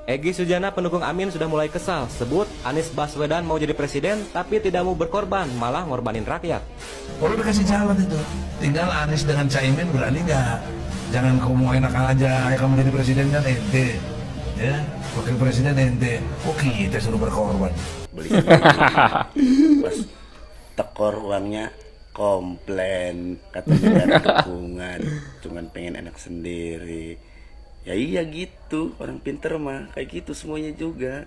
Egy Sujana pendukung Amin sudah mulai kesal, sebut Anies Baswedan mau jadi presiden tapi tidak mau berkorban, malah ngorbanin rakyat. Kalau udah kasih jalan itu, tinggal Anies dengan Caimin berani nggak? Jangan kamu mau enak aja, ya kamu jadi presiden kan ente, ya wakil presiden ente, kok kita suruh berkorban? Beli pas tekor uangnya komplain, katanya dukungan, cuman pengen enak sendiri. Ya iya gitu, orang pinter mah kayak gitu semuanya juga.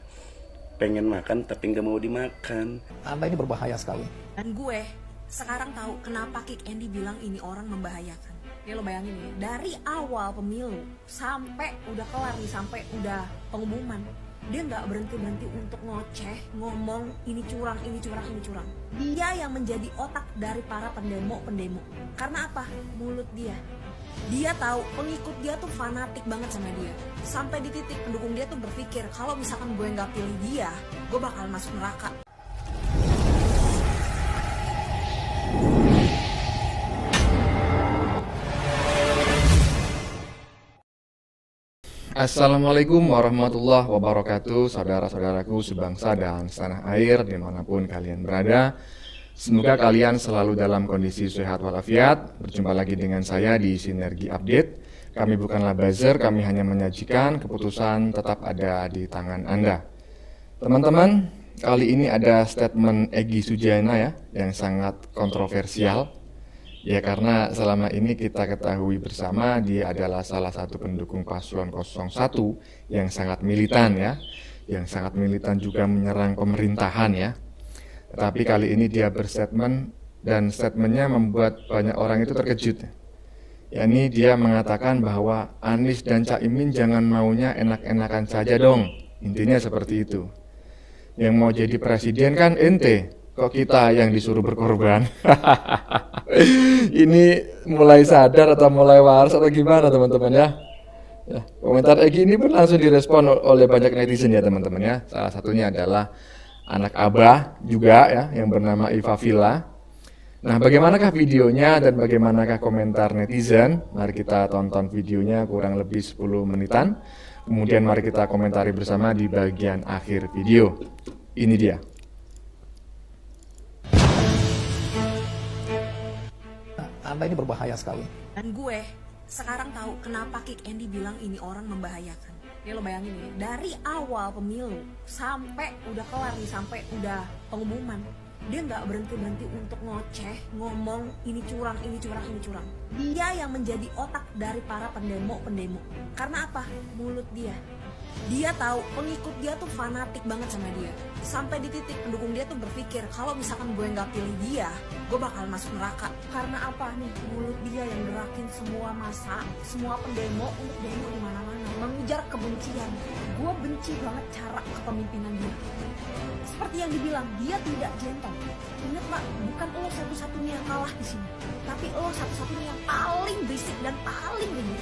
Pengen makan tapi nggak mau dimakan. Anda ini berbahaya sekali. Dan gue sekarang tahu kenapa Kick Andy bilang ini orang membahayakan. Ya lo bayangin ya, dari awal pemilu sampai udah kelar nih, sampai udah pengumuman, dia nggak berhenti untuk ngoceh, ngomong ini curang, ini curang, ini curang. Dia yang menjadi otak dari para pendemo. Karena apa? Mulut dia. Dia tahu pengikut dia tuh fanatik banget sama dia. Sampai di titik pendukung dia tuh berpikir kalau misalkan gue nggak pilih dia, gue bakal masuk neraka. Assalamualaikum warahmatullahi wabarakatuh, saudara-saudaraku sebangsa dan setanah air dimanapun kalian berada. Semoga kalian selalu dalam kondisi sehat walafiat. Berjumpa lagi dengan saya di Sinergi Update. Kami bukanlah buzzer, kami hanya menyajikan keputusan tetap ada di tangan Anda. Teman-teman, kali ini ada statement Egy Sujana ya, yang sangat kontroversial. Ya karena selama ini kita ketahui bersama dia adalah salah satu pendukung paslon 01 yang sangat militan ya, yang sangat militan juga menyerang pemerintahan ya. Tetapi kali ini dia berstatement dan statementnya membuat banyak orang itu terkejut. Yakni dia mengatakan bahwa Anies dan Caimin jangan maunya enak-enakan saja dong. Intinya seperti itu. Yang mau jadi presiden kan ente, kok kita yang disuruh berkorban? Ini mulai sadar atau mulai waras atau gimana teman-teman ya? Ya, komentar Egy ini pun langsung direspon oleh banyak netizen ya teman-teman ya. Salah satunya adalah anak Abah juga ya yang bernama Iva Villa. Nah, bagaimanakah videonya dan bagaimanakah komentar netizen? Mari kita tonton videonya kurang lebih 10 menitan. Kemudian mari kita komentari bersama di bagian akhir video. Ini dia. Anda ini berbahaya sekali. Dan gue sekarang tahu kenapa Kick Andy bilang ini orang membahayakan. Ya lo bayangin ya, dari awal pemilu sampai udah kelar nih, sampai udah pengumuman, dia nggak berhenti untuk ngoceh, ngomong ini curang, ini curang, ini curang. Dia yang menjadi otak dari para pendemo. Karena apa? Mulut dia. Dia tahu pengikut dia tuh fanatik banget sama dia. Sampai di titik pendukung dia tuh berpikir kalau misalkan gue nggak pilih dia, gue bakal masuk neraka. Karena apa nih? Mulut dia yang gerakin semua massa, semua pendemo untuk demo di mana-mana, mengujar kebencian. Gue benci banget cara kepemimpinan dia. Seperti yang dibilang, dia tidak gentle. Ingat Pak, bukan lo satu-satunya yang kalah di sini, tapi lo satu-satunya yang paling berisik dan paling ribut.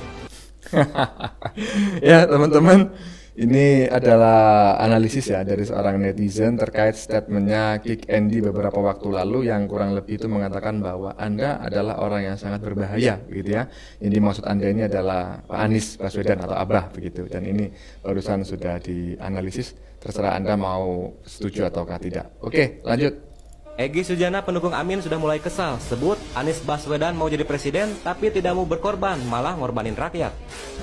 Ya teman-teman, ini adalah analisis ya dari seorang netizen terkait statementnya Kick Andy beberapa waktu lalu yang kurang lebih itu mengatakan bahwa Anda adalah orang yang sangat berbahaya gitu ya. Jadi maksud Anda ini adalah Pak Anies Baswedan atau Abah begitu. Dan ini barusan sudah dianalisis, terserah Anda mau setuju ataukah tidak. Oke, lanjut. Egy Sujana pendukung Amin sudah mulai kesal, sebut Anies Baswedan mau jadi presiden tapi tidak mau berkorban, malah ngorbanin rakyat.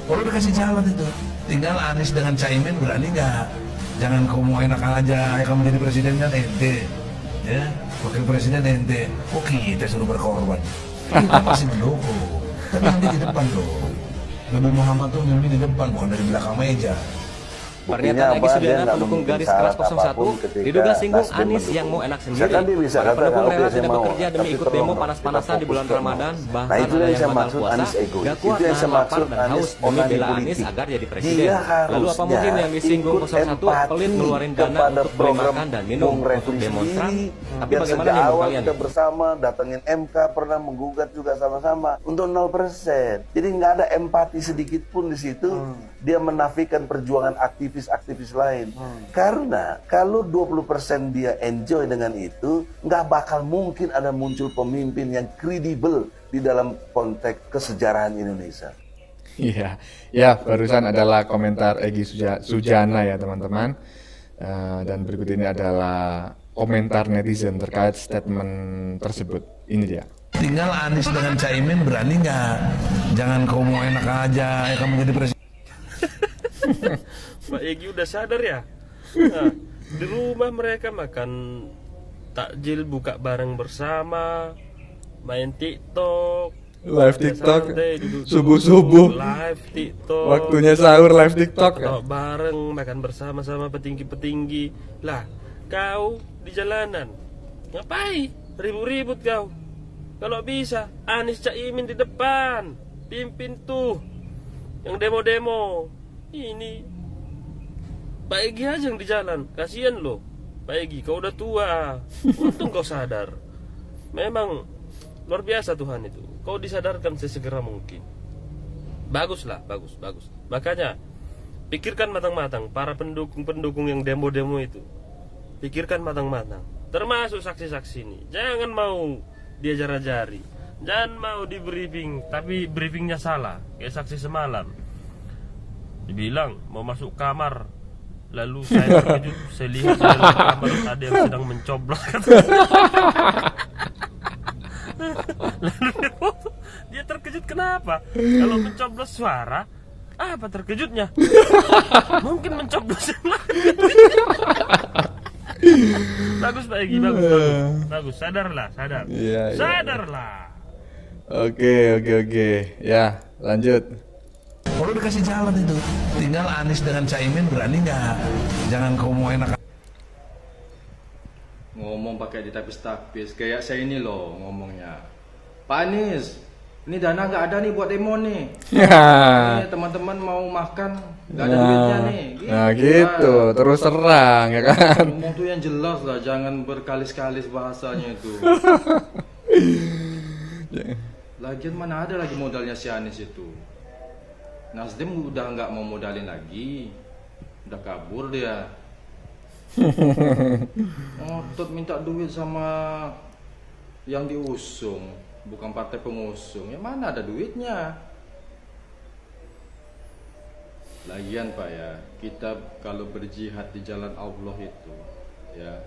Kalau udah kasih jalan itu, tinggal Anies dengan Caimin berani nggak? Jangan kamu mau enak aja, ya kamu jadi presiden kan ente, ya wakil presiden ente, kok kita suruh berkorban? Kita pasti mendukung, tapi nanti di depan dong. Nabi Muhammad tuh mimpi di depan, bukan dari belakang meja. Pernyataan Egy Sujana pendukung garis keras 01 diduga singgung Anies yang mau enak sendiri. Para pendukung rela tidak bekerja demi ikut demo panas-panasan di bulan Ramadan, bahkan ada yang batal puasa, gak kuat nahan lapar dan haus demi bela Anies agar jadi presiden. Lalu apa mungkin yang disinggung 01 pelit ngeluarin dana untuk beli makan dan minum untuk demonstran? Tapi bagaimana nih menurut kalian? Kita bersama datengin MK, pernah menggugat juga sama-sama untuk 0%. Jadi nggak ada empati sedikit pun di situ. Dia menafikan perjuangan aktivis lain. Karena kalau 20% dia enjoy dengan itu, nggak bakal mungkin ada muncul pemimpin yang kredibel di dalam konteks kesejarahan Indonesia. Iya, ya barusan adalah komentar Egy Sujana ya teman-teman. Dan berikut ini adalah komentar netizen terkait statement tersebut. Ini dia. Tinggal Anies dengan Caimin berani nggak? Jangan kau mau enak aja, kamu jadi presiden. Pak Egy udah sadar ya? Nah, di rumah mereka makan takjil, buka bareng bersama, main TikTok, Live TikTok, subuh-subuh, live TikTok, waktunya sahur live TikTok ya? Bareng makan bersama-sama petinggi-petinggi. Lah, kau di jalanan ngapain? Ribut-ribut kau. Kalau bisa Anies Caimin di depan, pimpin tuh yang demo-demo. Ini Pak Egy aja yang di jalan. Kasian loh Pak Egy, kau udah tua. Untung kau sadar. Memang luar biasa Tuhan itu. Kau disadarkan sesegera mungkin. Baguslah, bagus. Makanya pikirkan matang-matang para pendukung-pendukung yang demo-demo itu. Pikirkan matang-matang. Termasuk saksi-saksi ini. Jangan mau diajar-ajari. Jangan mau di briefing, tapi briefingnya salah. Kayak saksi semalam. Dibilang mau masuk kamar, lalu saya terkejut, saya lihat di dalam kamar ada yang sedang mencoblos. Lalu dia terkejut kenapa? Kalau mencoblos suara, apa terkejutnya? Mungkin mencoblos yang lain. Bagus Pak Egy, bagus. Sadar. Iya. Sadarlah. Oke. Ya, lanjut. Kalau dikasih jalan itu, tinggal Anies dengan Caimin berani nggak? Jangan kau mau enak. Ngomong pakai ditapis-tapis, kayak saya ini loh ngomongnya. Pak Anies, ini dana nggak ada nih buat demo nih. Ini teman-teman mau makan, nggak ada duitnya nih. Gitu, terus serang ya kan. Ngomong tuh yang jelas lah, jangan berkalis-kalis bahasanya itu. Lagian mana ada lagi modalnya si Anies itu. Nasdem udah nggak mau modalin lagi, udah kabur dia. Ngotot minta duit sama yang diusung, bukan partai pengusung. Ya mana ada duitnya? Lagian Pak ya, kita kalau berjihad di jalan Allah itu ya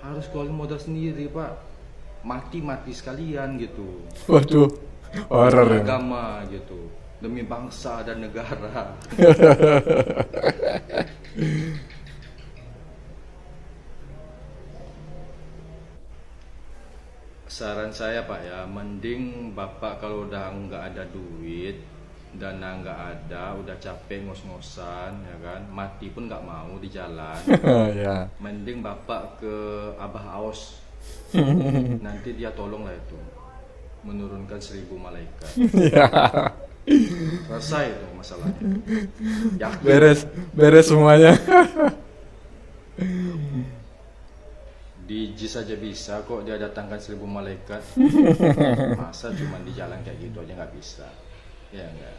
harus keluarin modal sendiri Pak. Mati sekalian gitu. Waduh, horor ya. Agama gitu, demi bangsa dan negara. Saran saya Pak ya, mending Bapak kalau udah nggak ada duit, dana nggak ada, udah capek ngos-ngosan ya kan, mati pun nggak mau di jalan. Ya. Mending Bapak ke Abah Aos, nanti dia tolong lah itu, menurunkan 1000 malaikat. Ya. Selesai itu masalahnya. Yakin. Beres semuanya. Di JIS saja bisa kok dia datangkan 1000 malaikat. Masa cuma di jalan kayak gitu aja nggak bisa? Ya enggak.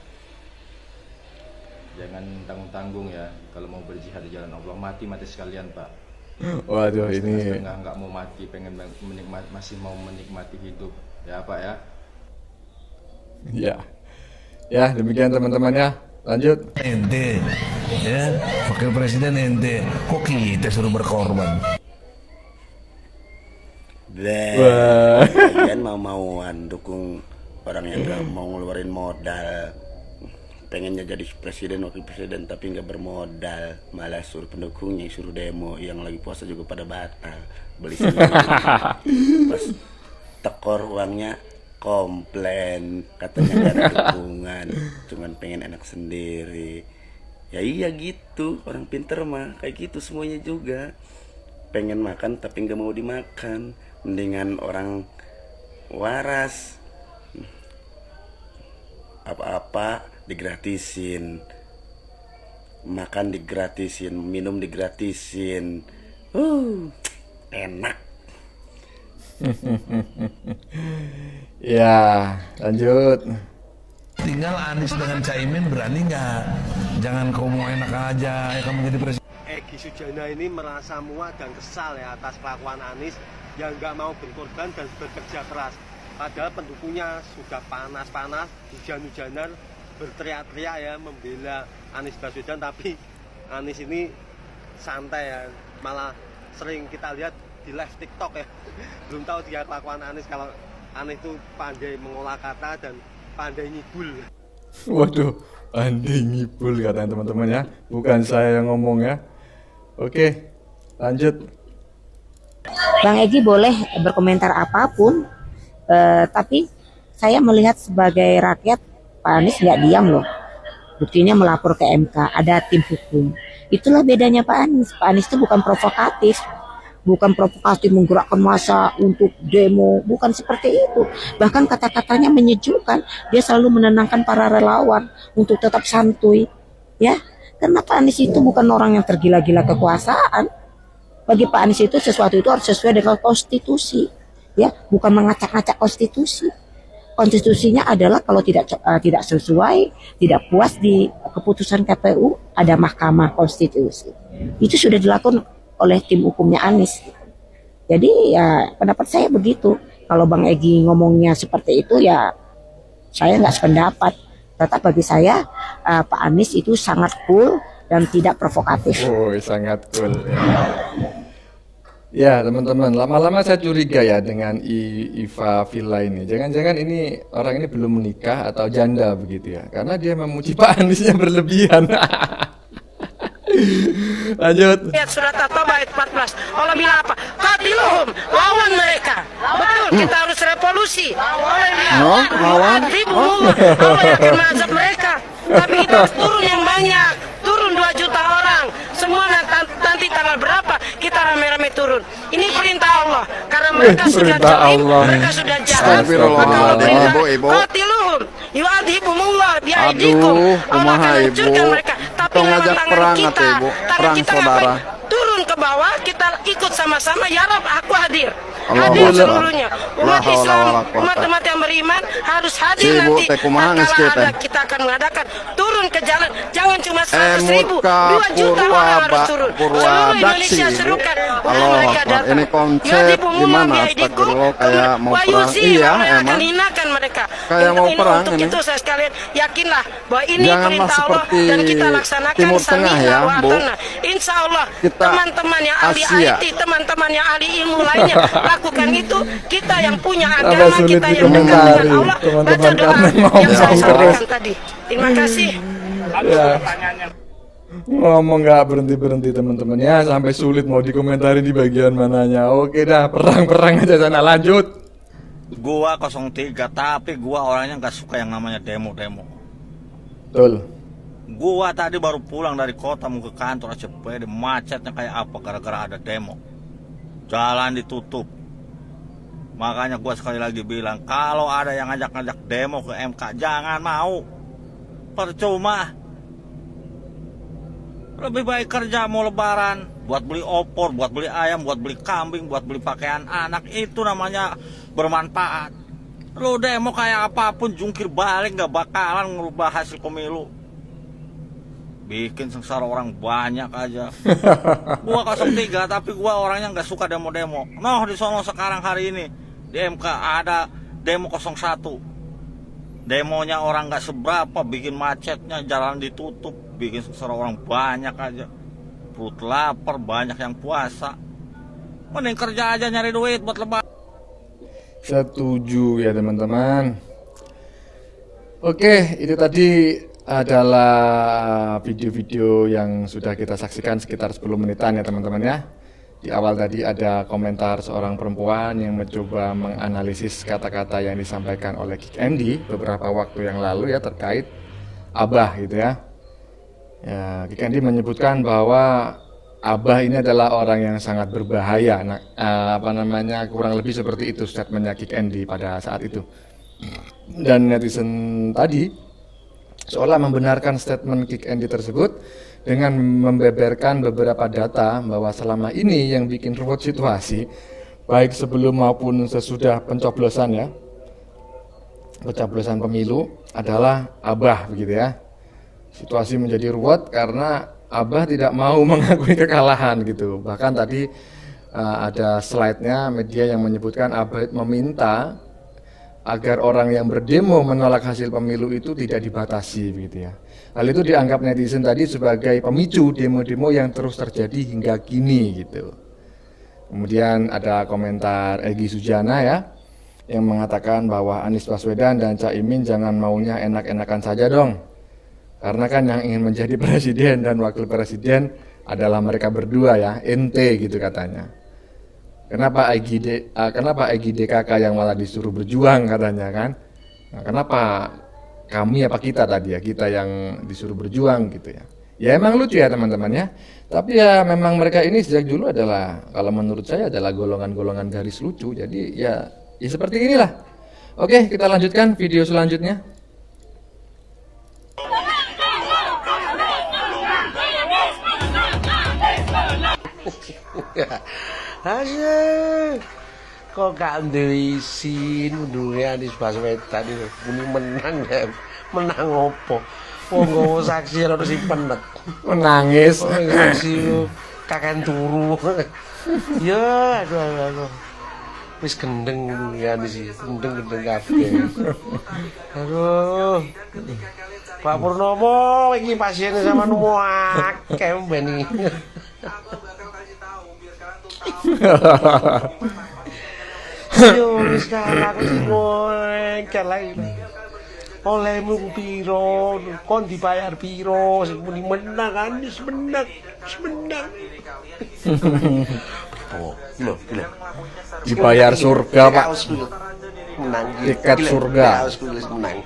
Jangan tanggung-tanggung ya kalau mau berjihad di jalan Allah. Mati sekalian Pak. Waduh, ini nggak mau mati, pengen masih mau menikmati hidup ya Pak ya. Ya demikian teman-teman ya. Lanjut. Ente, ya, wakil presiden ente. Kok kita suruh berkorban? Kalian mau-mauan dukung orang yang gak mau ngeluarin modal, pengennya jadi presiden, wakil presiden tapi nggak bermodal, malah suruh pendukungnya suruh demo, yang lagi puasa juga pada batal beli sendiri. Pas tekor uangnya komplain, katanya gak ada dukungan, cuman pengen enak sendiri. Ya iya gitu, orang pinter mah kayak gitu semuanya juga, pengen makan tapi nggak mau dimakan. Mendingan orang waras, apa-apa digratisin, makan digratisin, minum digratisin, enak. Ya, lanjut. Tinggal Anies dengan Caimin berani nggak? Jangan kau mau enak aja, kamu jadi presiden. Egy Sujana ini merasa muak dan kesal ya atas kelakuan Anies yang nggak mau berkorban dan bekerja keras. Padahal pendukungnya sudah panas-panas, hujan-hujanan, berteriak-teriak ya membela Anies Baswedan, tapi Anies ini santai ya, malah sering kita lihat di live TikTok ya. Belum tahu dia kelakuan Anies kalau Anies itu pandai mengolah kata dan pandai ngibul. Waduh, pandai ngibul katanya teman-teman ya, bukan saya yang ngomong ya. Oke, lanjut. Bang Egy boleh berkomentar apapun, tapi saya melihat sebagai rakyat Pak Anies nggak diam loh. Buktinya melapor ke MK, ada tim hukum. Itulah bedanya Pak Anies. Pak Anies itu bukan provokatif. Bukan provokatif menggerakkan massa untuk demo, bukan seperti itu. Bahkan kata-katanya menyejukkan. Dia selalu menenangkan para relawan untuk tetap santuy, ya. Karena Pak Anies itu bukan orang yang tergila-gila kekuasaan. Bagi Pak Anies itu sesuatu itu harus sesuai dengan konstitusi, ya, bukan mengacak-ngacak konstitusi. Konstitusinya adalah kalau tidak sesuai, tidak puas di keputusan KPU, ada Mahkamah Konstitusi. Itu sudah dilakukan oleh tim hukumnya Anies. Jadi ya pendapat saya begitu. Kalau Bang Egy ngomongnya seperti itu ya saya nggak sependapat. Tetap bagi saya Pak Anies itu sangat cool dan tidak provokatif. Oh, sangat cool. Ya teman-teman, lama-lama saya curiga ya dengan Iva Villa ini. Jangan-jangan ini orang ini belum menikah atau janda begitu ya. Karena dia memuji Pak Aniesnya berlebihan. Lanjut. Lihat surat At-Taubah ayat 14. Allah bilang apa? Qatiluhum, lawan mereka. Betul, kita harus revolusi. Allah bilang, lawan. Allah akan mengazab mereka. Tapi kita harus turun yang banyak. Turun 2 juta orang. Semua nanti tanggal berapa kita rame-rame turun. Ini perintah Allah. Karena mereka sudah jahat, mereka sudah jahat. Maka Allah perintah, qatiluhum, yu'adzibumullah bi'aidikum. Allah akan hancurkan mereka. Tapi lewat tangan kita, tangan kita ngapain? Turun ke bawah, kita ikut sama-sama. Ya Rab, aku hadir. Hadir seluruhnya. Umat Islam, umat-umat yang beriman harus hadir nanti. Tatkala kita akan mengadakan turun ke jalan. Jangan cuma 100.000, 2 juta orang harus turun. Seluruh Indonesia serukan. Mereka datang. Ini konsep gimana? Astagfirullah, kayak mau perang. Iya, emang. Akan hinakan mereka. Kayak mau perang untuk ini. itu saya sekalian yakinlah bahwa ini Janganlah perintah Allah dan kita laksanakan. Timur Tengah ya, Bu. Insya Allah Kita teman-teman yang ahli Asia. IT, teman-teman yang ahli ilmu lainnya lakukan itu. Kita yang punya agama, kita yang dekat dengan Allah, baca doa yang saya sampaikan tadi. Terima kasih. Ya. Ngomong nggak berhenti-berhenti teman-teman ya, sampai sulit mau dikomentarin di bagian mananya. Oke dah, perang-perang aja sana, lanjut. Gua 03, tapi gua orangnya nggak suka yang namanya demo-demo. Betul. Gua tadi baru pulang dari kota mau ke kantor ACPD, macetnya kayak apa gara-gara ada demo. Jalan ditutup. Makanya gua sekali lagi bilang, kalau ada yang ngajak-ngajak demo ke MK, jangan mau. Percuma. Lebih baik kerja mau lebaran, buat beli opor, buat beli ayam, buat beli kambing, buat beli pakaian anak, itu namanya bermanfaat. Lo demo kayak apapun, jungkir balik gak bakalan ngerubah hasil pemilu. Bikin sengsara orang banyak aja. Gua 03, tapi gua orangnya gak suka demo-demo. Noh, di sono sekarang hari ini di MK ada demo 01. Demonya orang gak seberapa, bikin macetnya, jalan ditutup, bikin sengsara orang banyak aja. Perut lapar, banyak yang puasa. Mending kerja aja nyari duit buat lebaran. Setuju ya teman-teman. Oke, itu tadi adalah video-video yang sudah kita saksikan sekitar 10 menitan ya teman-teman ya. Di awal tadi ada komentar seorang perempuan yang mencoba menganalisis kata-kata yang disampaikan oleh Kick Andy beberapa waktu yang lalu ya terkait Abah gitu ya. Ya, Kick Andy menyebutkan bahwa Abah ini adalah orang yang sangat berbahaya. Nah, kurang lebih seperti itu statementnya Kick Andy pada saat itu. Dan netizen tadi seolah membenarkan statement Kick Andy tersebut dengan membeberkan beberapa data bahwa selama ini yang bikin ruwet situasi baik sebelum maupun sesudah pencoblosan ya, pencoblosan pemilu adalah Abah begitu ya. Situasi menjadi ruwet karena Abah tidak mau mengakui kekalahan gitu. Bahkan tadi ada slide-nya media yang menyebutkan Abah meminta agar orang yang berdemo menolak hasil pemilu itu tidak dibatasi begitu ya. Hal itu dianggap netizen tadi sebagai pemicu demo-demo yang terus terjadi hingga kini gitu. Kemudian ada komentar Egy Sujana ya, yang mengatakan bahwa Anies Baswedan dan Caimin jangan maunya enak-enakan saja dong. Karena kan yang ingin menjadi presiden dan wakil presiden adalah mereka berdua ya, ente gitu katanya. Kenapa Egy DKK yang malah disuruh berjuang katanya kan? Nah, kenapa kami apa kita tadi ya, kita yang disuruh berjuang gitu ya. Ya emang lucu ya teman-teman ya. Tapi ya memang mereka ini sejak dulu adalah, kalau menurut saya adalah golongan-golongan garis lucu. Jadi ya seperti inilah. Oke, kita lanjutkan video selanjutnya. Asyik, kok gak duwe isin duwe Anies Baswedan itu muni menang ya. Menang opo? Wong nggowo saksi ora sing penet. Menangis. Saksi kakek turu. Ya, aduh. Wis gendeng ya Anies iki, gendeng kabeh. Aduh. Pak Purnomo iki pasiennya sama numu akeh mbeni. Yo wis aku sing ngengkel lagi. Olehmu piro, kon dibayar piro, sing muni menang Anies menang. Oh, gila. Dibayar surga, Pak. Menang tiket surga. Menang.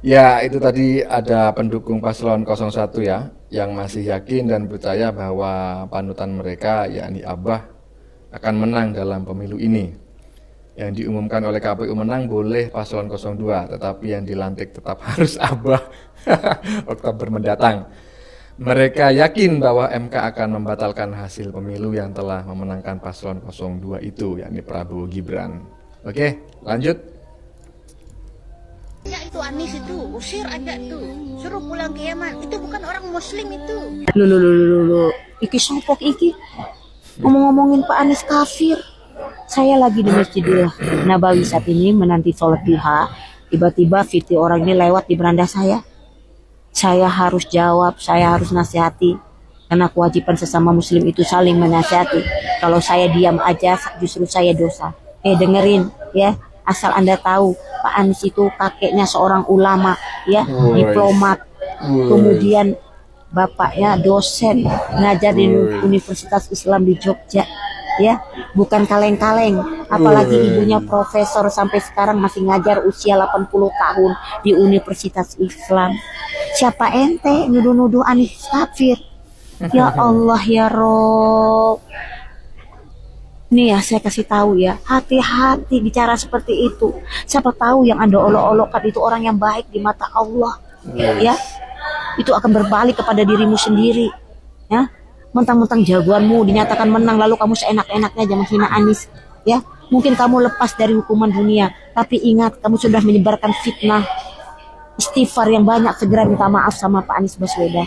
Ya, itu tadi ada pendukung paslon 01 ya, yang masih yakin dan percaya bahwa panutan mereka, yakni Abah, akan menang dalam pemilu ini. Yang diumumkan oleh KPU menang boleh paslon 02, tetapi yang dilantik tetap harus Abah Oktober mendatang. Mereka yakin bahwa MK akan membatalkan hasil pemilu yang telah memenangkan paslon 02 itu, yakni Prabowo Gibran. Oke, lanjut. Ya itu Anies itu, usir aja tuh, suruh pulang ke Yaman. Itu bukan orang Muslim itu. Lu, iki sopok iki ngomong-ngomongin Pak Anies kafir. Saya lagi di Masjidil Nabawi saat ini menanti sholat duha. Tiba-tiba Fitri orang ini lewat di beranda saya. Saya harus jawab, saya harus nasihati. Karena kewajiban sesama Muslim itu saling menasihati. Kalau saya diam aja, justru saya dosa. Dengerin ya. Asal Anda tahu, Pak Anies itu kakeknya seorang ulama, ya, diplomat. Kemudian bapaknya dosen, ngajar di Universitas Islam di Jogja, ya, bukan kaleng-kaleng. Apalagi ibunya profesor sampai sekarang masih ngajar usia 80 tahun di Universitas Islam. Siapa ente nuduh-nuduh Anies kafir? Ya Allah ya Rob. Nih ya, saya kasih tahu ya, hati-hati bicara seperti itu. Siapa tahu yang Anda olok-olokkan itu orang yang baik di mata Allah, ya. Itu akan berbalik kepada dirimu sendiri, ya. Mentang-mentang jagoanmu dinyatakan menang, lalu kamu seenak-enaknya aja menghina Anies, ya. Mungkin kamu lepas dari hukuman dunia, tapi ingat kamu sudah menyebarkan fitnah. Istighfar yang banyak, segera minta maaf sama Pak Anies Baswedan.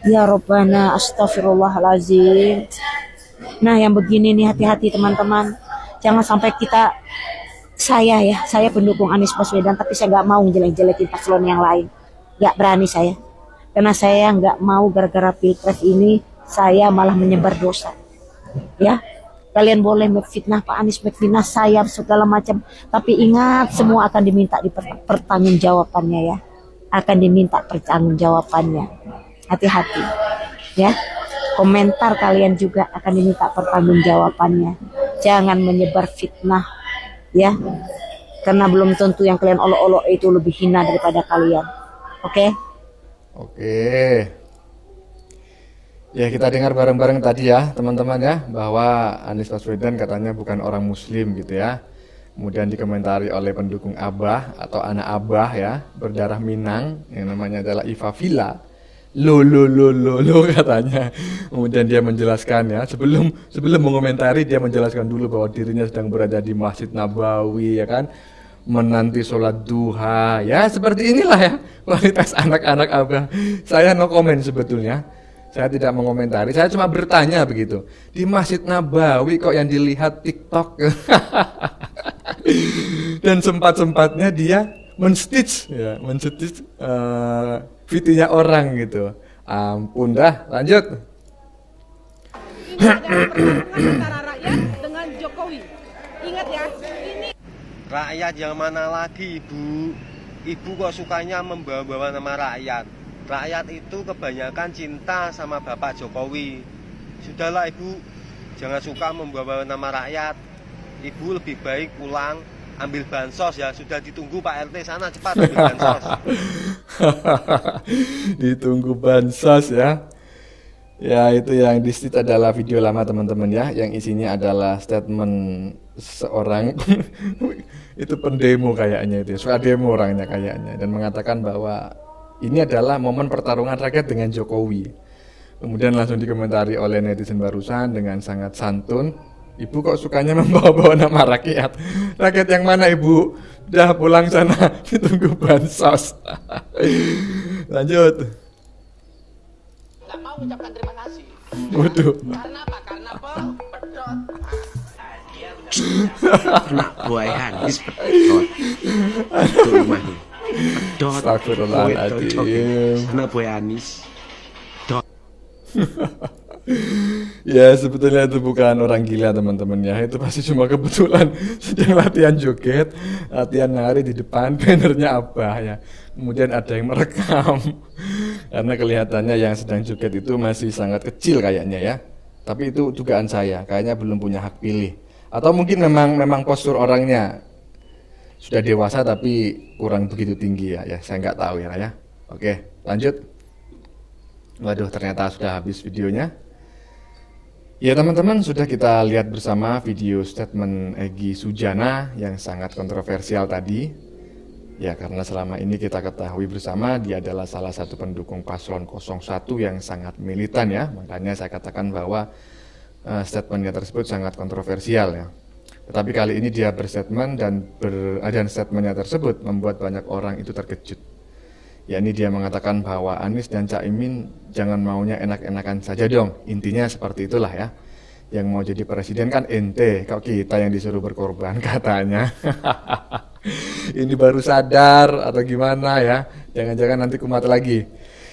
Ya Rabbana, astagfirullahalazim. Nah yang begini nih hati-hati teman-teman. Jangan sampai saya pendukung Anies Baswedan, tapi saya nggak mau jelek-jelekin paslon yang lain. Nggak berani saya. Karena saya nggak mau gara-gara pilpres ini saya malah menyebar dosa. Ya, kalian boleh memfitnah Pak Anies, memfitnah saya segala macam, tapi ingat semua akan diminta pertanggungjawabannya ya. Akan diminta pertanggungjawabannya. Hati-hati. Ya. Komentar kalian juga akan diminta pertanggungjawabannya. Jangan menyebar fitnah, ya, karena belum tentu yang kalian olok-olok itu lebih hina daripada kalian. Oke? Ya kita dengar bareng-bareng tadi ya teman-teman ya, bahwa Anies Baswedan katanya bukan orang Muslim gitu ya. Kemudian dikomentari oleh pendukung Abah atau anak Abah ya, berdarah Minang yang namanya adalah Iva Villa. Lo katanya. Kemudian dia menjelaskan ya, sebelum mengomentari dia menjelaskan dulu bahwa dirinya sedang berada di Masjid Nabawi ya kan, menanti sholat duha ya, seperti inilah ya kualitas anak-anak Abah. Saya no comment sebetulnya. Saya tidak mengomentari, saya cuma bertanya begitu. Di Masjid Nabawi kok yang dilihat TikTok? Dan sempat-sempatnya dia menstitch videonya orang gitu. Ampun dah, lanjut. Antara rakyat dengan Jokowi. Ingat ya, ini rakyat yang mana lagi, Ibu? Ibu kok sukanya membawa-bawa nama rakyat? Rakyat itu kebanyakan cinta sama Bapak Jokowi. Sudahlah Ibu, jangan suka membawa nama rakyat. Ibu lebih baik pulang ambil bansos ya. Sudah ditunggu Pak RT sana, cepat ambil bansos. Ditunggu bansos ya. Ya, itu yang di-stit adalah video lama teman-teman ya, yang isinya adalah statement seorang itu pendemo kayaknya, itu suka demo orangnya kayaknya, dan mengatakan bahwa ini adalah momen pertarungan rakyat dengan Jokowi. Kemudian langsung dikomentari oleh netizen barusan dengan sangat santun, Ibu kok sukanya membawa-bawa nama rakyat? Rakyat yang mana Ibu? Udah pulang sana, ditunggu bansos. Lanjut. Nggak mau ucapkan terima kasih. Waduh. Karena apa? Karena pedot. Kena buai Hanis pedot. Itu rumahnya. Pedot. Astagfirullahaladzim. Kena buai Hanis. Ya sebetulnya itu bukan orang gila teman-teman ya, itu pasti cuma kebetulan sedang latihan joget, latihan nari di depan, bannernya Abah ya, kemudian ada yang merekam karena kelihatannya yang sedang joget itu masih sangat kecil kayaknya ya, tapi itu dugaan saya, kayaknya belum punya hak pilih, atau mungkin memang postur orangnya sudah dewasa tapi kurang begitu tinggi ya, saya nggak tahu ya. Oke lanjut. Waduh, ternyata sudah habis videonya. Ya teman-teman, sudah kita lihat bersama video statement Egy Sujana yang sangat kontroversial tadi. Ya karena selama ini kita ketahui bersama dia adalah salah satu pendukung paslon 01 yang sangat militan ya. Makanya saya katakan bahwa statementnya tersebut sangat kontroversial ya. Tetapi kali ini dia berstatement dan statementnya tersebut membuat banyak orang itu terkejut. Ya ini dia mengatakan bahwa Anies dan Caimin jangan maunya enak-enakan saja dong. Intinya seperti itulah ya. Yang mau jadi presiden kan ente, kok kita yang disuruh berkorban katanya. Ini baru sadar atau gimana ya. Jangan-jangan nanti kumat lagi.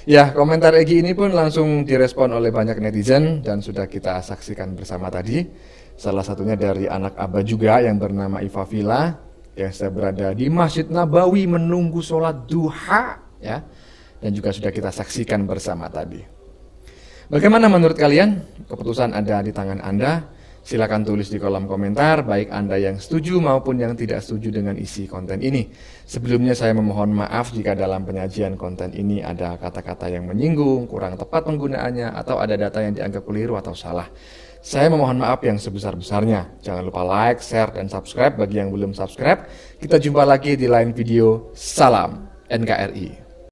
Ya komentar Egy ini pun langsung direspon oleh banyak netizen dan sudah kita saksikan bersama tadi. Salah satunya dari anak Abah juga yang bernama Iva Villa yang saya berada di Masjid Nabawi menunggu sholat duha ya, dan juga sudah kita saksikan bersama tadi. Bagaimana menurut kalian? Keputusan ada di tangan Anda. Silakan tulis di kolom komentar, baik Anda yang setuju maupun yang tidak setuju dengan isi konten ini. Sebelumnya saya memohon maaf jika dalam penyajian konten ini ada kata-kata yang menyinggung, kurang tepat penggunaannya, atau ada data yang dianggap keliru atau salah. Saya memohon maaf yang sebesar-besarnya. Jangan lupa like, share, dan subscribe bagi yang belum subscribe. Kita jumpa lagi di lain video. Salam NKRI.